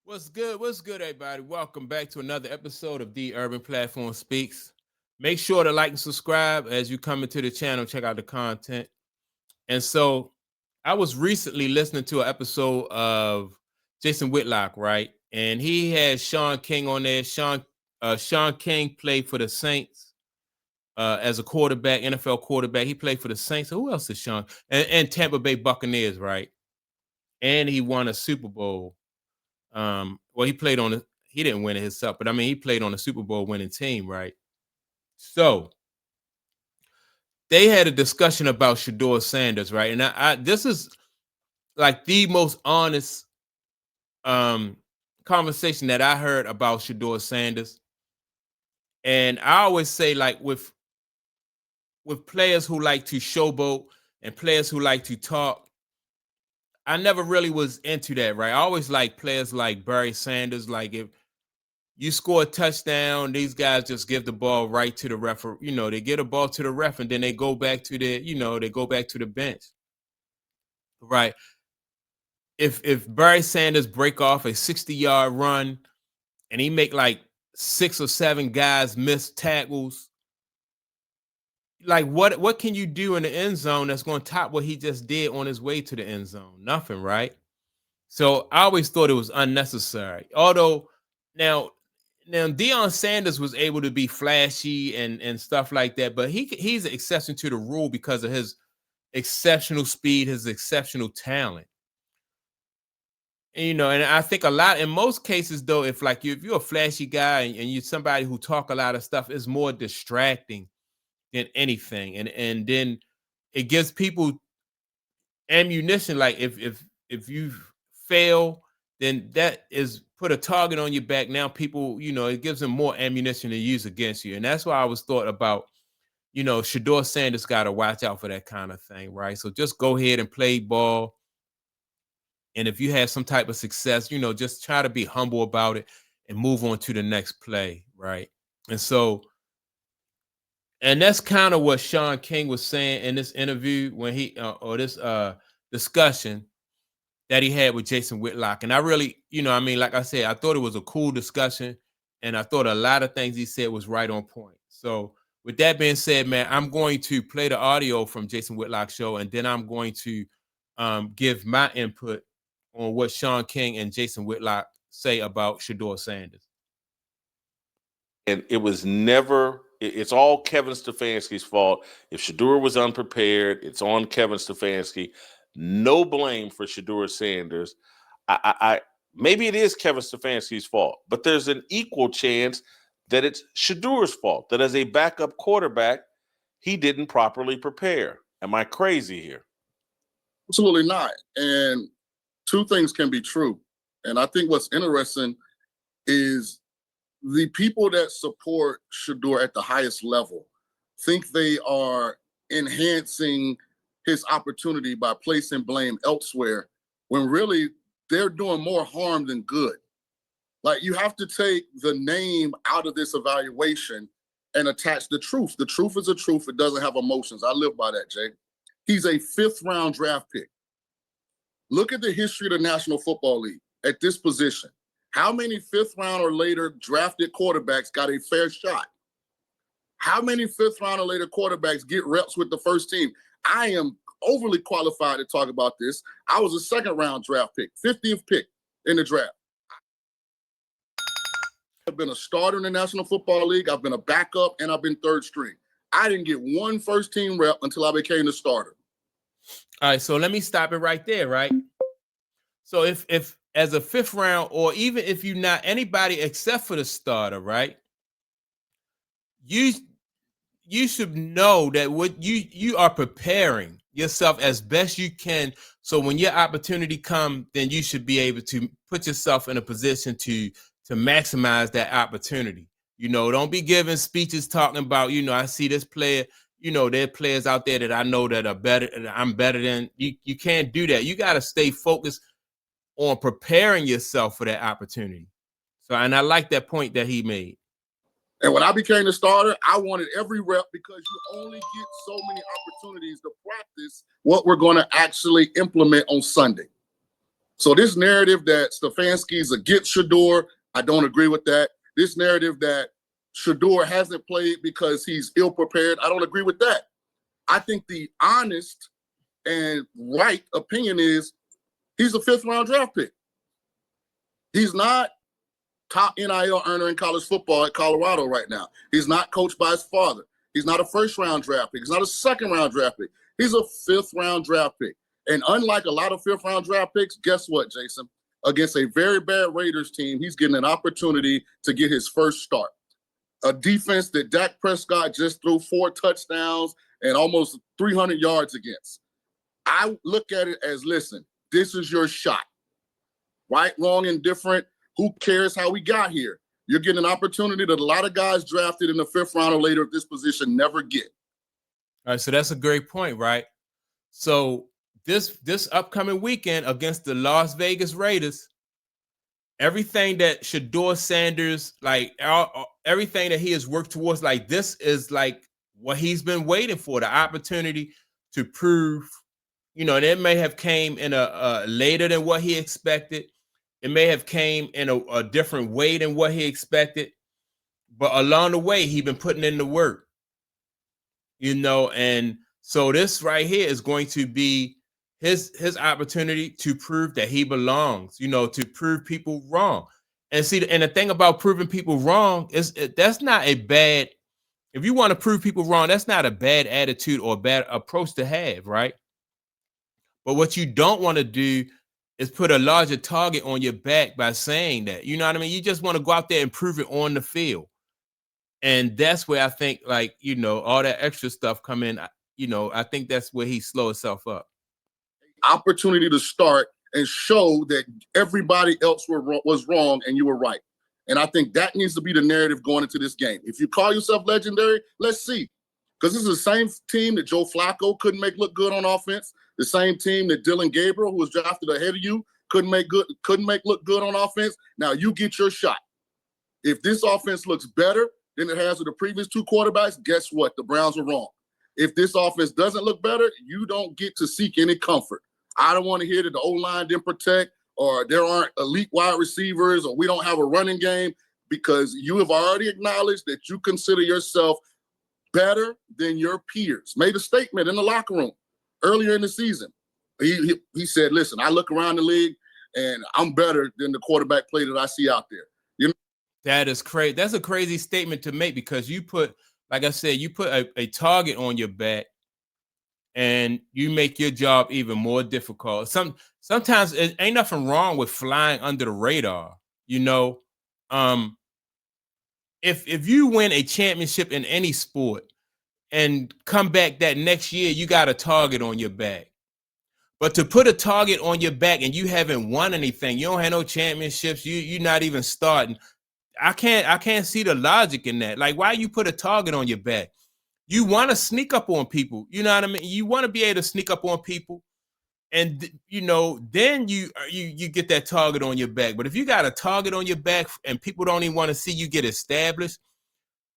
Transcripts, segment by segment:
What's good? What's good, everybody? Welcome back to another episode of The Urban Platform Speaks. Make sure to like and subscribe as you come into the channel, check out the content. And so I was recently listening to an episode of Jason Whitlock, right? And he had Shawn King on there. Shawn King played for the Saints as a quarterback, NFL quarterback. He played for the Saints. Who else is Shawn? And Tampa Bay Buccaneers, right? And he won a Super Bowl. Well, he didn't win it himself, but I mean, he played on a Super Bowl winning team, right? So they had a discussion about Shedeur Sanders, right? And I this is like the most honest conversation that I heard about Shedeur Sanders. And I always say, like, with players who like to showboat and players who like to talk, I never really was into that, right? I always like players like Barry Sanders. Like, if you score a touchdown, these guys just give the ball right to the ref. They get a ball to the ref and then they go back to the bench. Right. If Barry Sanders break off a 60-yard run and he make like 6 or 7 guys miss tackles, like what can you do in the end zone that's going to top what he just did on his way to the end zone? Nothing, right? So I always thought it was unnecessary. Although now Deion Sanders was able to be flashy and stuff like that, but he's an exception to the rule because of his exceptional speed, his exceptional talent. And I think in most cases though, if you're a flashy guy and you're somebody who talk a lot of stuff, it's more distracting than anything. And then it gives people ammunition. Like if you fail, then that is put a target on your back. Now people, it gives them more ammunition to use against you. And that's why I was thought about, Shedeur Sanders got to watch out for that kind of thing, right? So just go ahead and play ball. And if you have some type of success, just try to be humble about it and move on to the next play, right? And that's kind of what Shawn King was saying in this interview when or this discussion that he had with Jason Whitlock. And I really, like I said, I thought it was a cool discussion. And I thought a lot of things he said was right on point. So with that being said, man, I'm going to play the audio from Jason Whitlock's show, and then I'm going to give my input on what Shawn King and Jason Whitlock say about Shedeur Sanders. And it was never, it's all Kevin Stefanski's fault. If Shedeur was unprepared, it's on Kevin Stefanski. No blame for Shedeur Sanders. I maybe it is Kevin Stefanski's fault, but there's an equal chance that it's Shedeur's fault, that as a backup quarterback, he didn't properly prepare. Am I crazy here? Absolutely not. And two things can be true. And I think what's interesting is the people that support Shedeur at the highest level think they are enhancing his opportunity by placing blame elsewhere, when really they're doing more harm than good. Like, you have to take the name out of this evaluation and attach the truth. The truth is a truth. It doesn't have emotions. I live by that, Jay. He's a 5th-round draft pick. Look at the history of the National Football League at this position. How many 5th-round or later drafted quarterbacks got a fair shot? How many 5th-round or later quarterbacks get reps with the first team? I am overly qualified to talk about this. I was a 2nd-round draft pick, 50th pick in the draft. I've been a starter in the National Football League. I've been a backup, and I've been 3rd string. I didn't get one first-team rep until I became the starter. All right, so let me stop it right there, right? So if as a 5th round, or even if you're not anybody except for the starter, right? You should know that what you are preparing yourself as best you can. So when your opportunity comes, then you should be able to put yourself in a position to maximize that opportunity. Don't be giving speeches talking about, I see this player, there are players out there that I know that are better, I'm better than you. You can't do that. You got to stay focused on preparing yourself for that opportunity. So, and I like that point that he made. And when I became the starter, I wanted every rep, because you only get so many opportunities to practice what we're going to actually implement on Sunday. So this narrative that Stefanski's against Shedeur, I don't agree with that. This narrative that Shedeur hasn't played because he's ill-prepared, I don't agree with that. I think the honest and right opinion is he's a 5th-round draft pick. He's not top NIL earner in college football at Colorado right now. He's not coached by his father. He's not a 1st-round draft pick. He's not a 2nd-round draft pick. He's a 5th-round draft pick. And unlike a lot of 5th-round draft picks, guess what, Jason? Against a very bad Raiders team, he's getting an opportunity to get his first start. A defense that Dak Prescott just threw 4 touchdowns and almost 300 yards against. I look at it as, listen, this is your shot. Right, wrong, indifferent. Who cares how we got here? You're getting an opportunity that a lot of guys drafted in the 5th round or later at this position never get. All right, so that's a great point, right? So this upcoming weekend against the Las Vegas Raiders, everything that Shedeur Sanders, like everything that he has worked towards, like this is like what he's been waiting for, the opportunity to prove, and it may have came in a later than what he expected. It may have came in a different way than what he expected, but along the way, he's been putting in the work, and so this right here is going to be his opportunity to prove that he belongs, to prove people wrong. And see, and the thing about proving people wrong is that's not a bad, if you want to prove people wrong, that's not a bad attitude or a bad approach to have, right? But what you don't want to do is put a larger target on your back by saying that, you know what I mean? You just want to go out there and prove it on the field. And that's where I think, like, all that extra stuff come in. I think that's where he slow himself up. Opportunity to start and show that everybody else was wrong and you were right. And I think that needs to be the narrative going into this game. If you call yourself legendary, let's see. Because this is the same team that Joe Flacco couldn't make look good on offense. The same team that Dylan Gabriel, who was drafted ahead of you, couldn't make look good on offense. Now you get your shot. If this offense looks better than it has with the previous 2 quarterbacks, guess what? The Browns are wrong. If this offense doesn't look better, you don't get to seek any comfort. I don't want to hear that the O-line didn't protect or there aren't elite wide receivers or we don't have a running game, because you have already acknowledged that you consider yourself better than your peers. Made a statement in the locker room earlier in the season. He said, listen, I look around the league and I'm better than the quarterback play that I see out there. That is crazy. That's a crazy statement to make, because you put, like I said, you put a target on your back and you make your job even more difficult. Sometimes it ain't nothing wrong with flying under the radar. If you win a championship in any sport and come back that next year, you got a target on your back. But to put a target on your back and you haven't won anything, you don't have no championships, you're not even starting. I can't see the logic in that. Like, why you put a target on your back? You want to sneak up on people. You know what I mean? You want to be able to sneak up on people, and then you get that target on your back. But if you got a target on your back and people don't even want to see you get established,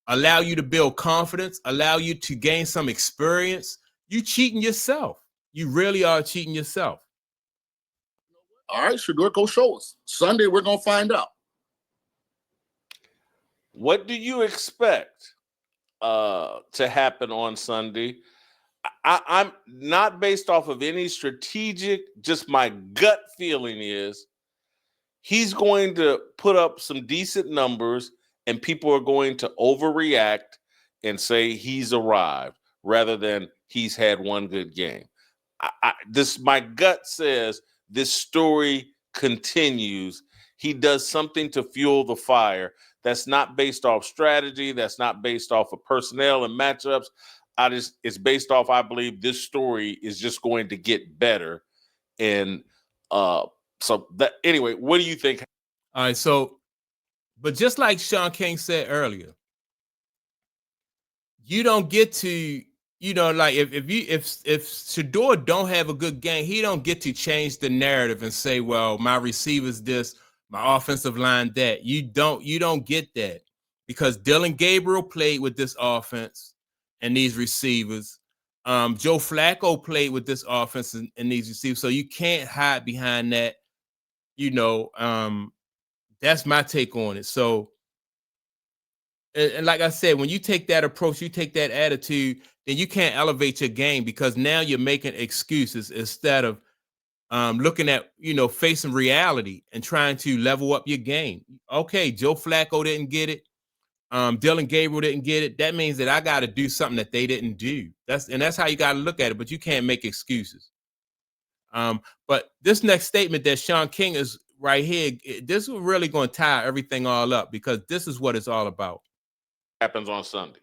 allow you to build confidence, allow you to gain some experience, you cheating yourself. You really are cheating yourself. All right, Shedeur, go show us. Sunday, we're going to find out. What do you expect to happen on Sunday? I'm not based off of any strategic, just my gut feeling is he's going to put up some decent numbers and people are going to overreact and say he's arrived rather than he's had one good game. My gut says this story continues. He does something to fuel the fire. That's not based off strategy. That's not based off of personnel and matchups. It's based off, I believe this story is just going to get better. And so that, anyway, what do you think? All right. So, but just like Shawn King said earlier, you don't get to, like if Shedeur don't have a good game, he don't get to change the narrative and say, well, my receivers this, my offensive line that. You don't get that, because Dylan Gabriel played with this offense and these receivers. Joe Flacco played with this offense and these receivers. So you can't hide behind that. You know, that's my take on it. So, and like I said, when you take that approach, you take that attitude, then you can't elevate your game because now you're making excuses instead of looking at, facing reality and trying to level up your game. Okay, Joe Flacco didn't get it. Dylan Gabriel didn't get it. That means that I got to do something that they didn't do. That's how you got to look at it. But you can't make excuses. But this next statement that Shawn King is right here, this is really going to tie everything all up because this is what it's all about. Happens on Sunday.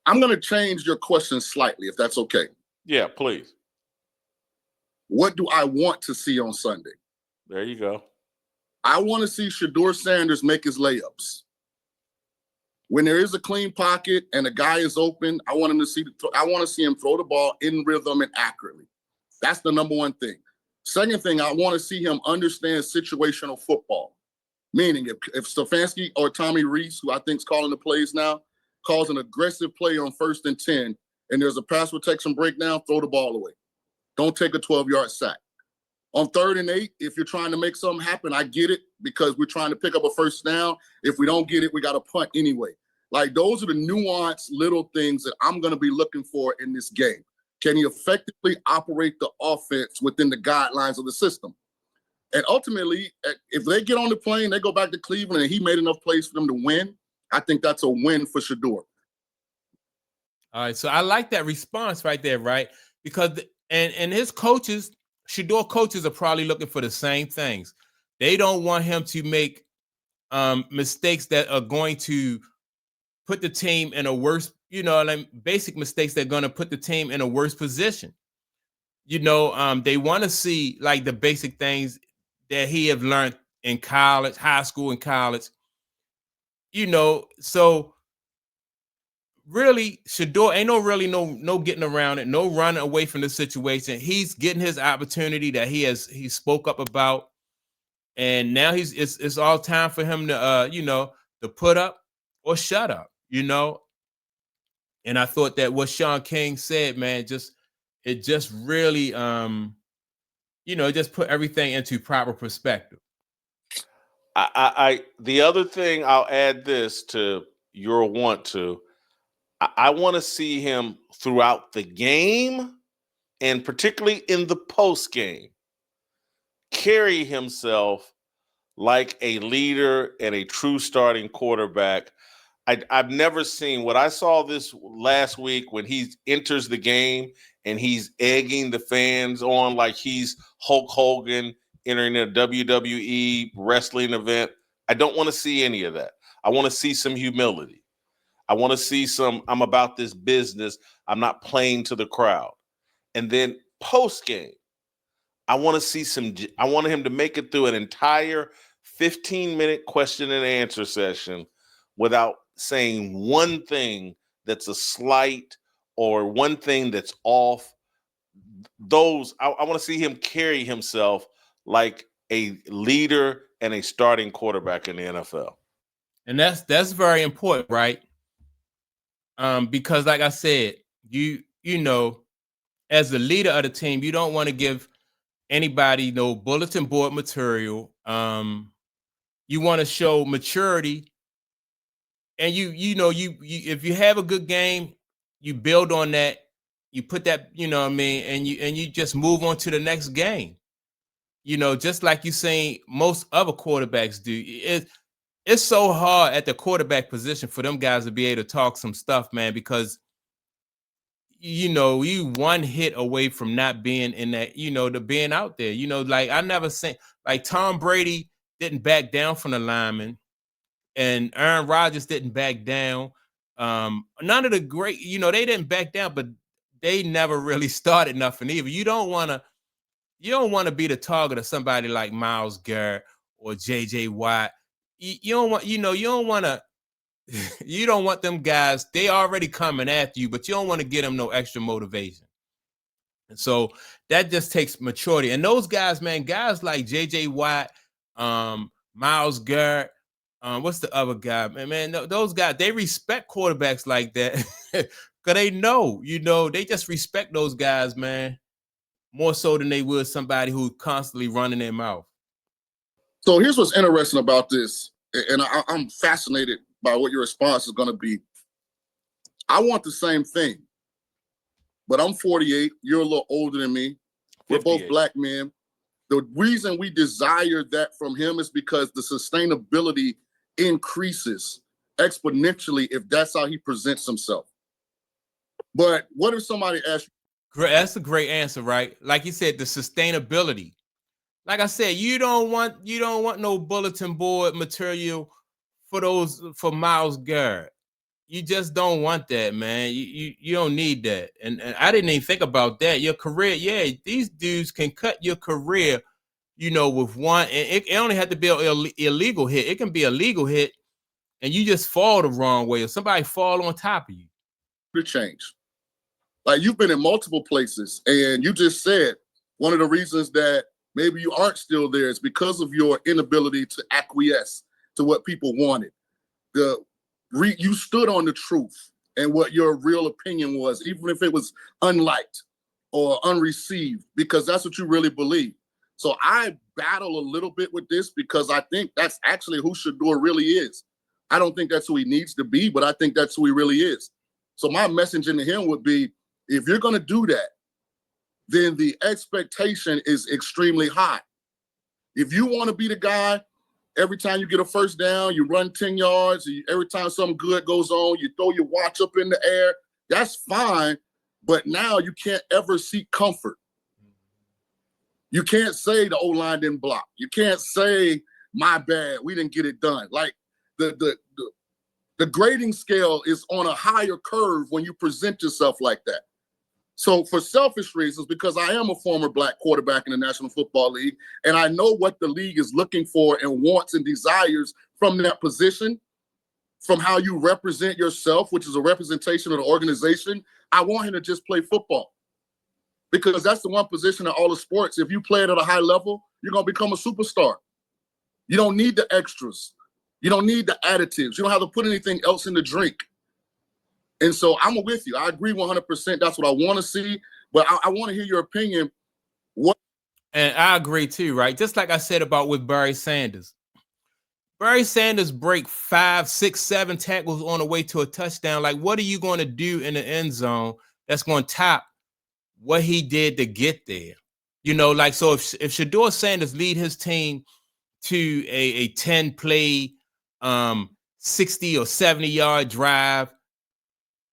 I'm going to change your question slightly, if that's okay. Yeah, please. What do I want to see on Sunday? There you go. I want to see Shedeur Sanders make his layups. When there is a clean pocket and a guy is open, I want to see him throw the ball in rhythm and accurately. That's the number one thing. Second thing, I want to see him understand situational football. Meaning, if Stefanski or Tommy Reese, who I think is calling the plays now, calls an aggressive play on 1st and 10, and there's a pass protection breakdown, throw the ball away. Don't take a 12-yard sack. On 3rd and 8, if you're trying to make something happen, I get it because we're trying to pick up a first down. If we don't get it, we got to punt anyway. Like, those are the nuanced little things that I'm going to be looking for in this game. Can he effectively operate the offense within the guidelines of the system? And ultimately, if they get on the plane, they go back to Cleveland, and he made enough plays for them to win, I think that's a win for Shedeur. All right, so I like that response right there, right? Because and his coaches, Shedeur coaches are probably looking for the same things. They don't want him to make mistakes that are going to put the team in a worse, basic mistakes that are going to put the team in a worse position. They want to see like the basic things that he have learned in college, high school and college. So really, Shedeur ain't no getting around it, no running away from the situation. He's getting his opportunity that he spoke up about, and now it's all time for him to to put up or shut up. And I thought that what Shawn King said, man, it just really it just put everything into proper perspective. I the other thing I'll add this to your want to. I want to see him throughout the game and particularly in the post game carry himself like a leader and a true starting quarterback. I've never seen what I saw this last week when he enters the game and he's egging the fans on like he's Hulk Hogan entering a WWE wrestling event. I don't want to see any of that. I want to see some humility. I want to see I'm about this business. I'm not playing to the crowd. And then post game, I want him to make it through an entire 15-minute question and answer session without saying one thing that's a slight or one thing that's off. I want to see him carry himself like a leader and a starting quarterback in the NFL. And that's very important, right? Because like I said, as the leader of the team, you don't want to give anybody no bulletin board material. You want to show maturity, and you if you have a good game, you build on that. You put that, and you just move on to the next game. Just like you saying most other quarterbacks do. It's so hard at the quarterback position for them guys to be able to talk some stuff, man, because you one hit away from not being in that, to being out there. Like I never seen like Tom Brady didn't back down from the linemen, and Aaron Rodgers didn't back down. None of the great, they didn't back down, but they never really started nothing either. You don't want to be the target of somebody like Myles Garrett or JJ Watt. You don't want, you don't want to. You don't want them guys. They already coming after you, but you don't want to get them no extra motivation. And so that just takes maturity. And those guys, man, guys like JJ Watt, Myles Garrett, what's the other guy? Man, those guys, they respect quarterbacks like that because they know, they just respect those guys, man. more so than they would somebody who's constantly running their mouth. So here's what's interesting about this, and I'm fascinated by what your response is going to be. I want the same thing, but I'm 48. You're a little older than me. We're 58. both black men. The reason we desire that from him is because the sustainability increases exponentially if that's how he presents himself. But what if somebody asks you? That's a great answer, right? Like you said, the sustainability. Like I said, you don't want no bulletin board material for Miles Garrett. You just don't want that, man. You don't need that. And I didn't even think about that. Your career, yeah, these dudes can cut your career, with one. And it only had to be an illegal hit. It can be a legal hit, and you just fall the wrong way, or somebody fall on top of you. To change. Like, you've been in multiple places, and you just said one of the reasons that maybe you aren't still there is because of your inability to acquiesce to what people wanted. You stood on the truth and what your real opinion was, even if it was unliked or unreceived, because that's what you really believe. So I battle a little bit with this because I think that's actually who Shedeur really is. I don't think that's who he needs to be, but I think that's who he really is. So my message to him would be, if you're going to do that, then the expectation is extremely high. If you want to be the guy, every time you get a first down, you run 10 yards, every time something good goes on, you throw your watch up in the air, that's fine. But now you can't ever seek comfort. You can't say the O-line didn't block. You can't say, my bad, we didn't get it done. Like, the grading scale is on a higher curve when you present yourself like that. So for selfish reasons, because I am a former black quarterback in the National Football League, and I know what the league is looking for and wants and desires from that position, from how you represent yourself, which is a representation of the organization, I want him to just play football. Because that's the one position in all the sports. If you play it at a high level, you're going to become a superstar. You don't need the extras. You don't need the additives. You don't have to put anything else in the drink. And so I'm with you. I agree 100%. That's what I want to see. But I want to hear your opinion. And I agree too, right? Just like I said about with Barry Sanders. Barry Sanders break 5, 6, 7 tackles on the way to a touchdown. Like, what are you going to do in the end zone that's going to top what he did to get there? So if Shedeur Sanders lead his team to a 10-play, 60 or 70-yard drive,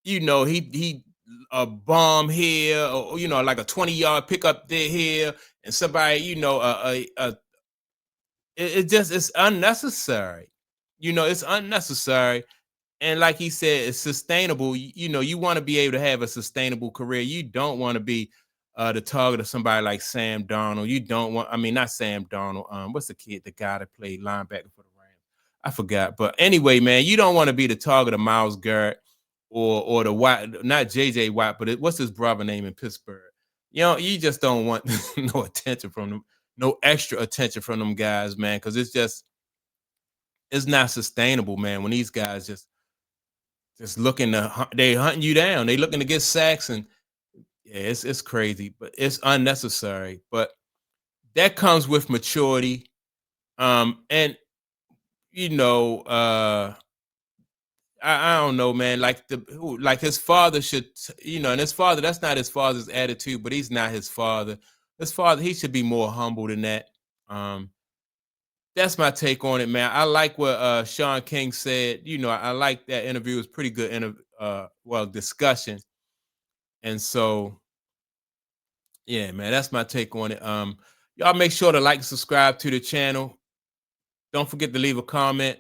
he a bomb here, or like a 20-yard pickup there here, and somebody, it's unnecessary. It's unnecessary. And like he said, it's sustainable. You want to be able to have a sustainable career. You don't want to be the target of somebody like Sam Darnold. You don't want, not Sam Darnold. What's the guy that played linebacker for the Rams? I forgot. But anyway, man, you don't want to be the target of Myles Garrett or the White, not JJ Watt, but what's his brother name in Pittsburgh? You just don't want no attention from them, no extra attention from them guys, man, because it's not sustainable, man. When these guys just looking they hunting you down, they looking to get sacks, and yeah, it's crazy, but it's unnecessary. But that comes with maturity, and I don't know, man. Like his father should, and his father, that's not his father's attitude, but he's not his father. His father, he should be more humble than that. That's my take on it, man. I like what Shawn King said. I like that interview. It was pretty good discussion. And so, yeah, man, that's my take on it. Y'all make sure to like and subscribe to the channel. Don't forget to leave a comment,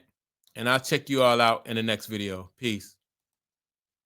and I'll check you all out in the next video. Peace.